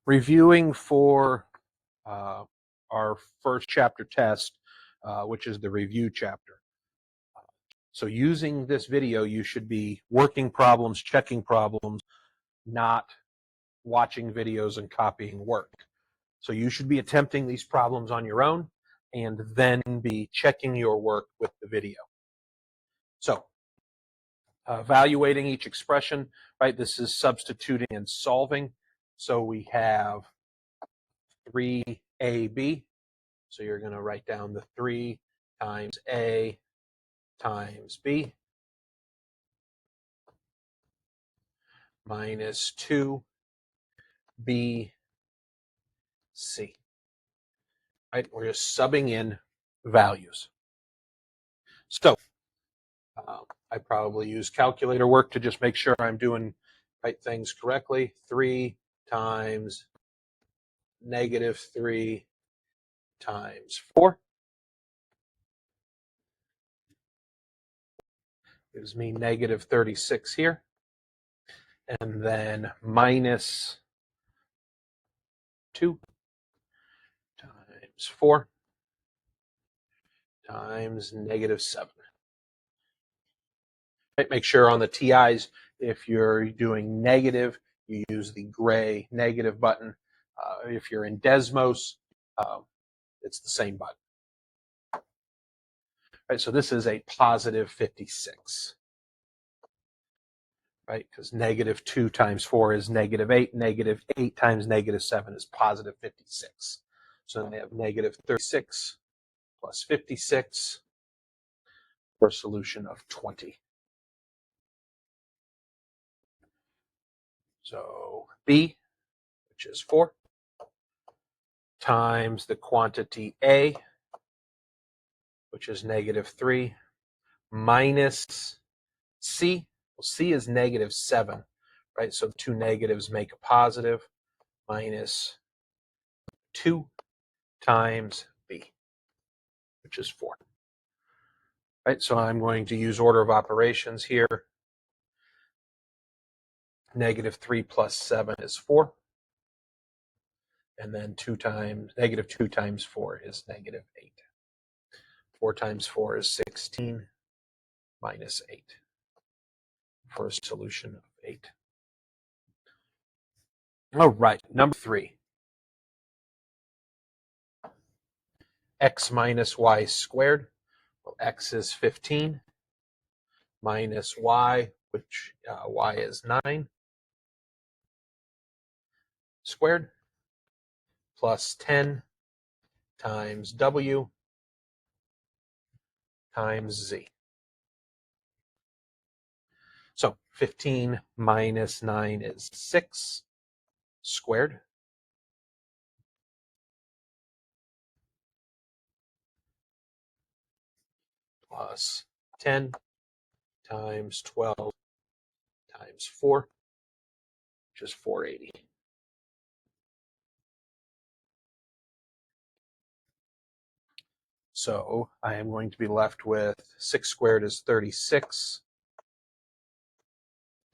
reviewing for our first chapter test, which is the review chapter. So using this video, you should be working problems, checking problems, not watching videos and copying work. So you should be attempting these problems on your own and then be checking your work with the video. So evaluating each expression, right? This is substituting and solving. So we have 3ab. So you're going to write down the 3 times a times b minus 2b c. Right? We're just subbing in values. So I probably use calculator work to just make sure I'm doing right things correctly. 3 times negative 3 times 4 gives me negative 36 here. And then minus 2 times 4 times negative 7. Right, make sure on the TIs, if you're doing negative, you use the gray negative button. If you're in Desmos, it's the same button. Right, so this is a positive 56. Right, because negative 2 times 4 is negative 8. Negative 8 times negative 7 is positive 56. So then we have negative 36 plus 56 for a solution of 20. So B, which is 4, times the quantity A, which is negative 3, minus C. Well, C is negative 7, right? So 2 negatives make a positive, minus 2 times B, which is 4. Right, so I'm going to use order of operations here. Negative 3 plus 7 is 4. And then negative 2 times 4 is negative 8. 4 times 4 is 16 minus 8 for a solution of 8. All right, number 3. X minus y squared. Well, x is 15 minus y, which y is 9 squared, plus 10 times w times z. So 15 minus 9 is 6 squared. Plus 10 times 12 times 4, which is 480. So I am going to be left with 6 squared is 36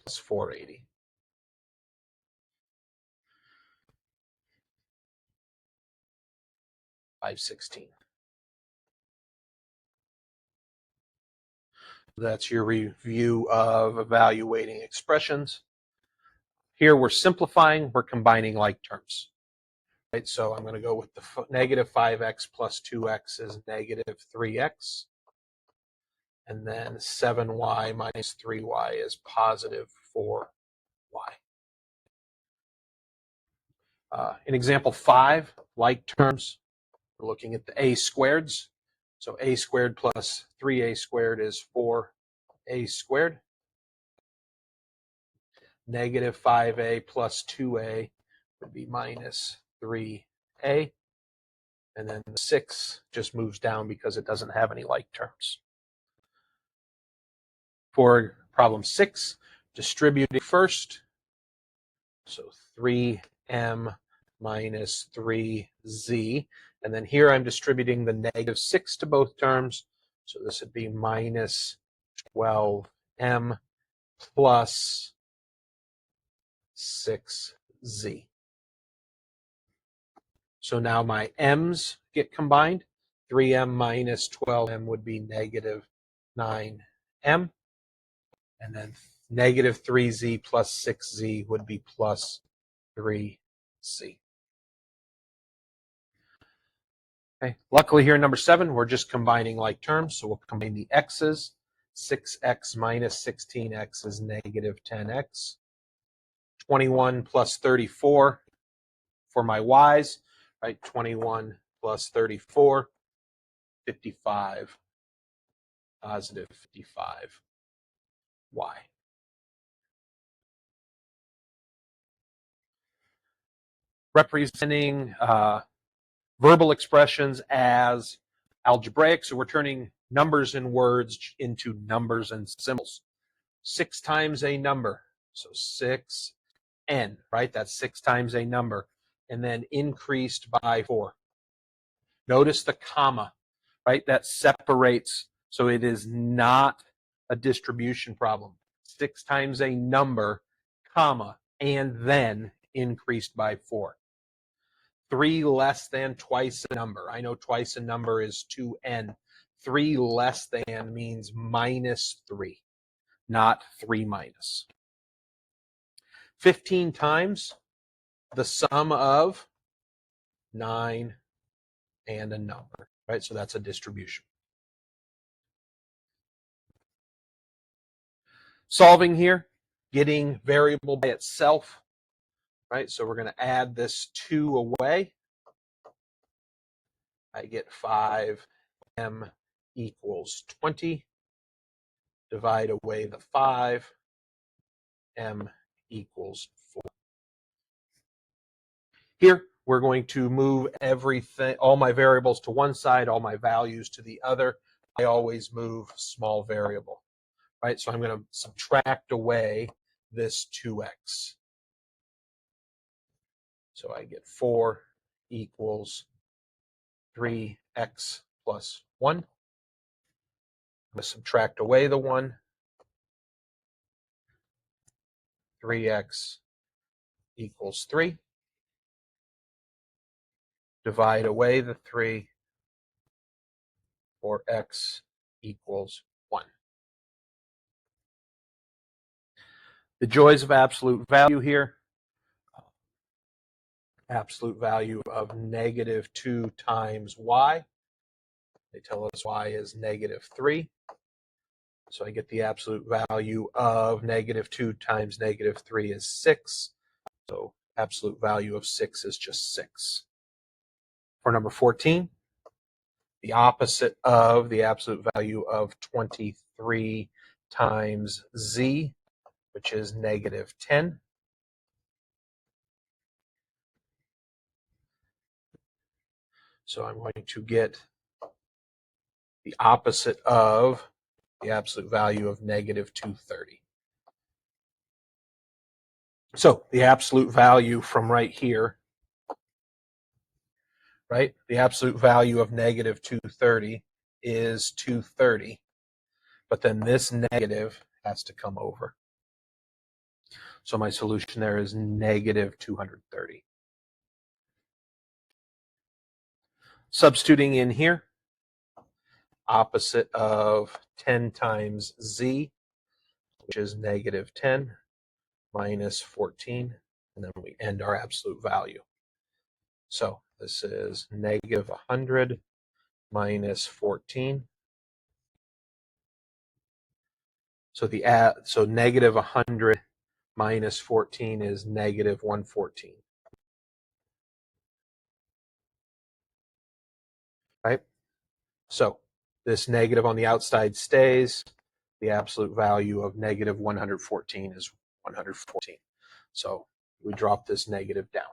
plus 480. $516. That's your review of evaluating expressions. Here we're simplifying, we're combining like terms. Right, so I'm going to go with the negative 5x plus 2x is negative 3x. And then 7y minus 3y is positive 4y. In example 5, like terms, we're looking at the a squareds. So a squared plus 3a squared is 4a squared. Negative 5a plus 2a would be minus 3a. And then the 6 just moves down because it doesn't have any like terms. For problem 6, distributing first. So 3m minus 3z. And then here I'm distributing the negative 6 to both terms. So this would be minus 12m plus 6z. So now my m's get combined. 3m minus 12m would be negative 9m. And then negative 3z plus 6z would be plus 3z. Okay. Luckily here, number 7, we're just combining like terms. So we'll combine the x's. 6x minus 16x is negative 10x. 21 plus 34 for my y's, right? 21 plus 34, 55, positive 55 y. Representing verbal expressions as algebraic, so we're turning numbers and words into numbers and symbols. 6 times a number, so 6n, right? That's 6 times a number, and then increased by 4. Notice the comma, right? That separates, so it is not a distribution problem. 6 times a number, comma, and then increased by 4. 3 less than twice a number. I know twice a number is 2n. 3 less than means minus 3, not 3 minus. 15 times the sum of 9 and a number, right? So that's a distribution. Solving here, getting variable by itself, right? So we're going to add this 2 away. I get 5m equals 20. Divide away the 5, m equals 4. Here, we're going to move everything, all my variables to one side, all my values to the other. I always move small variable, right? So I'm going to subtract away this 2x. So I get 4 equals 3x plus 1. I'm going to subtract away the 1. 3x equals 3. Divide away the 3, or x equals 1. The joys of absolute value here. Absolute value of negative 2 times y. They tell us y is negative 3. So I get the absolute value of negative 2 times negative 3 is 6. So absolute value of 6 is just 6. For number 14, the opposite of the absolute value of 23 times z, which is negative 10. So I'm going to get the opposite of the absolute value of negative 230. So the absolute value from right here, right? The absolute value of negative 230 is 230. But then this negative has to come over. So my solution there is negative 230. Substituting in here, opposite of 10 times z, which is negative 10, minus 14, and then we end our absolute value. So this is negative 100 minus 14. So negative 100 minus 14 is negative 114. Right? So this negative on the outside stays. The absolute value of negative 114 is 114. So we drop this negative down.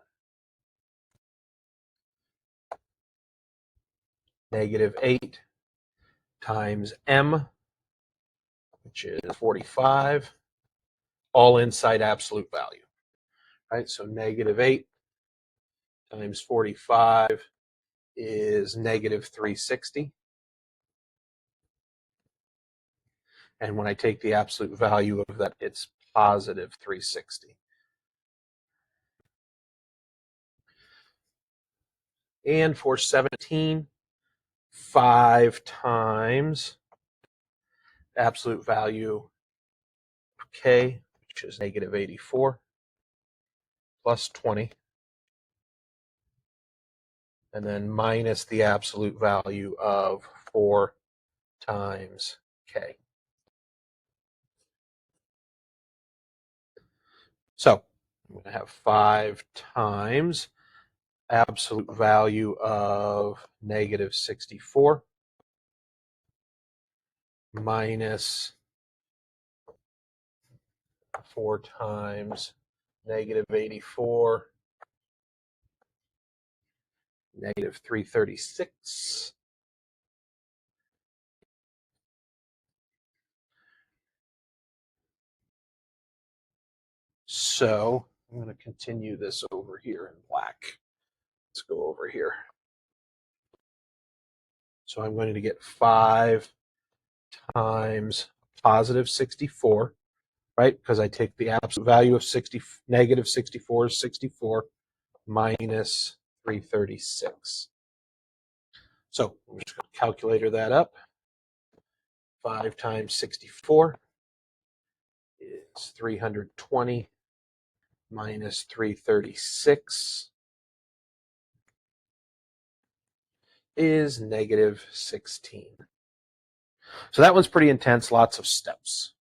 Negative 8 times m, which is 45, all inside absolute value. Right? So negative 8 times 45 is negative 360. And when I take the absolute value of that, it's positive 360. And for 17, 5 times absolute value k, which is negative 84, plus 20, and then minus the absolute value of 4 times k. So I'm going to have 5 times absolute value of negative 64 minus 4 times negative 84, negative 336. So I'm going to continue this over here in black. Let's go over here. So I'm going to get 5 times positive 64, right? Because I take the absolute value of negative 64 is 64 minus 336. So I'm just going to calculator that up. 5 times 64 is 320 minus 336 is negative 16. So that one's pretty intense, lots of steps.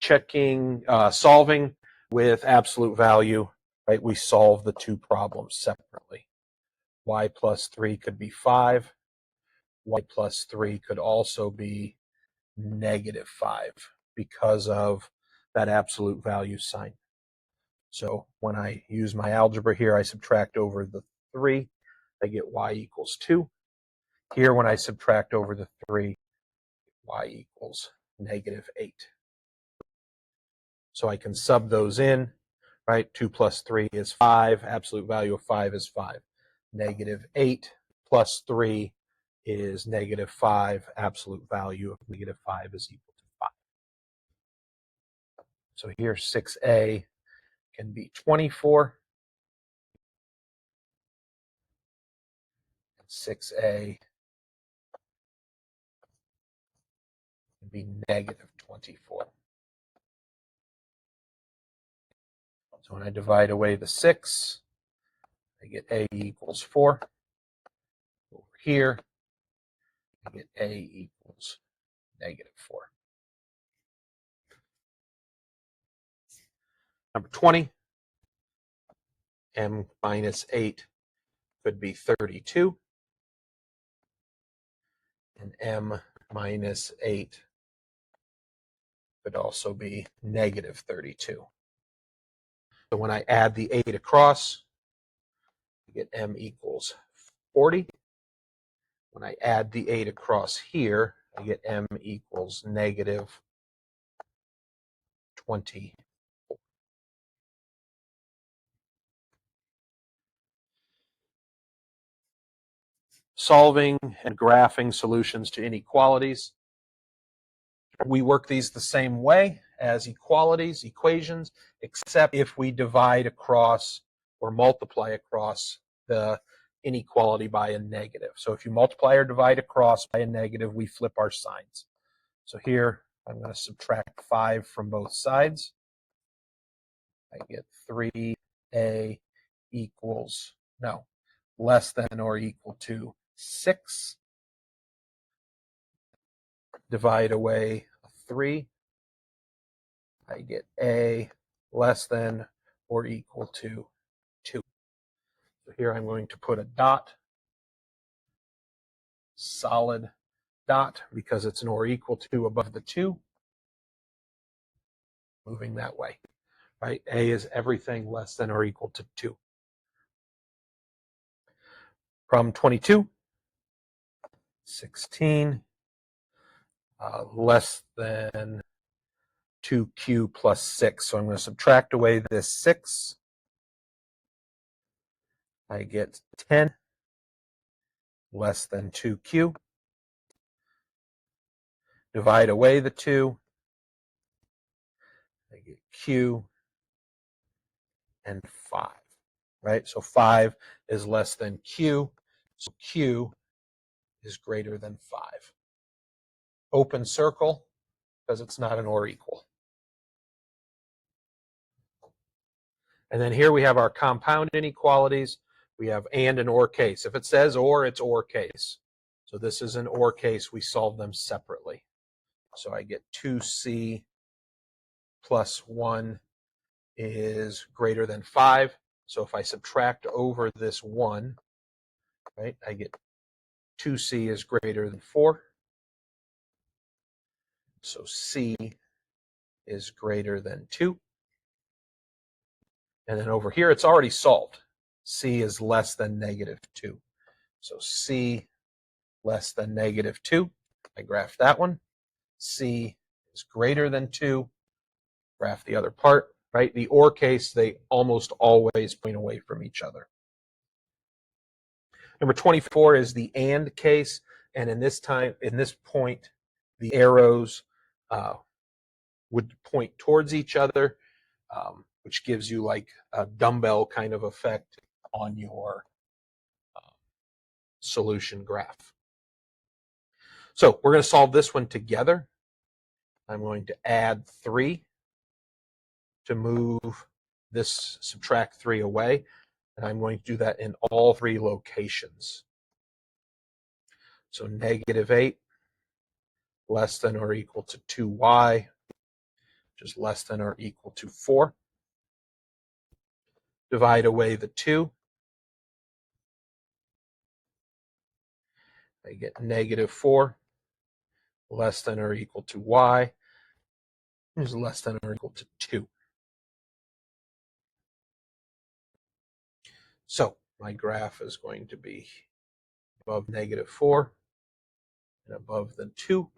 Checking, solving with absolute value, right? We solve the two problems separately. Y plus 3 could be 5. Y plus 3 could also be negative 5 because of that absolute value sign. So when I use my algebra here, I subtract over the 3. I get y equals 2. Here, when I subtract over the 3, y equals negative 8. So I can sub those in, right? 2 plus 3 is 5. Absolute value of 5 is 5. Negative 8 plus 3 is negative 5. Absolute value of negative 5 is equal to 5. So here 6a can be 24. 6a can be negative 24. So when I divide away the 6, I get a equals 4. Over here, I get a equals negative 4. Number 20, m minus 8 could be 32. And m minus 8 could also be negative 32. So when I add the 8 across, I get m equals 40. When I add the 8 across here, I get m equals negative 20. Solving and graphing solutions to inequalities. We work these the same way as equalities, equations, except if we divide across or multiply across the inequality by a negative. So if you multiply or divide across by a negative, we flip our signs. So here I'm going to subtract 5 from both sides. I get 3a equals, no, less than or equal to 6. Divide away 3. I get a less than or equal to 2. So here I'm going to put a dot, solid dot, because it's an or equal to above the 2, moving that way, right? A is everything less than or equal to 2. Problem 22, 16, less than 2q plus 6. So I'm going to subtract away this 6. I get 10 less than 2q. Divide away the 2. I get q and 5. right? So 5 is less than Q, so Q is greater than 5. Open circle, because it's not an or equal. And then here we have our compound inequalities. We have and an or case. If it says or, it's or case. So this is an or case. We solve them separately. So I get 2c plus 1 is greater than 5. So if I subtract over this 1, right, I get 2c is greater than 4. So c is greater than 2. And then over here, it's already solved. C is less than negative 2. So C less than negative 2. I graph that one. C is greater than 2. Graph the other part, right? The or case, they almost always point away from each other. Number 24 is the and case. And in this point, the arrows would point towards each other, which gives you like a dumbbell kind of effect on your solution graph. So we're going to solve this one together. I'm going to add 3 to move this, subtract 3 away, and I'm going to do that in all 3 locations. So negative 8 less than or equal to 2y, which is less than or equal to 4. Divide away the 2. I get negative 4 less than or equal to y, which is less than or equal to 2. So my graph is going to be above negative 4 and above the 2,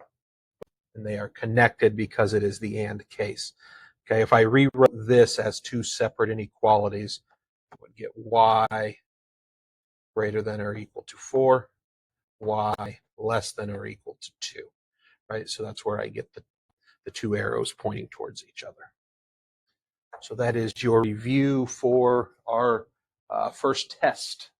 and they are connected because it is the and case. Okay, if I rewrote this as 2 separate inequalities, I would get y greater than or equal to 4, y less than or equal to 2, right? So that's where I get the 2 arrows pointing towards each other. So that is your review for our first test.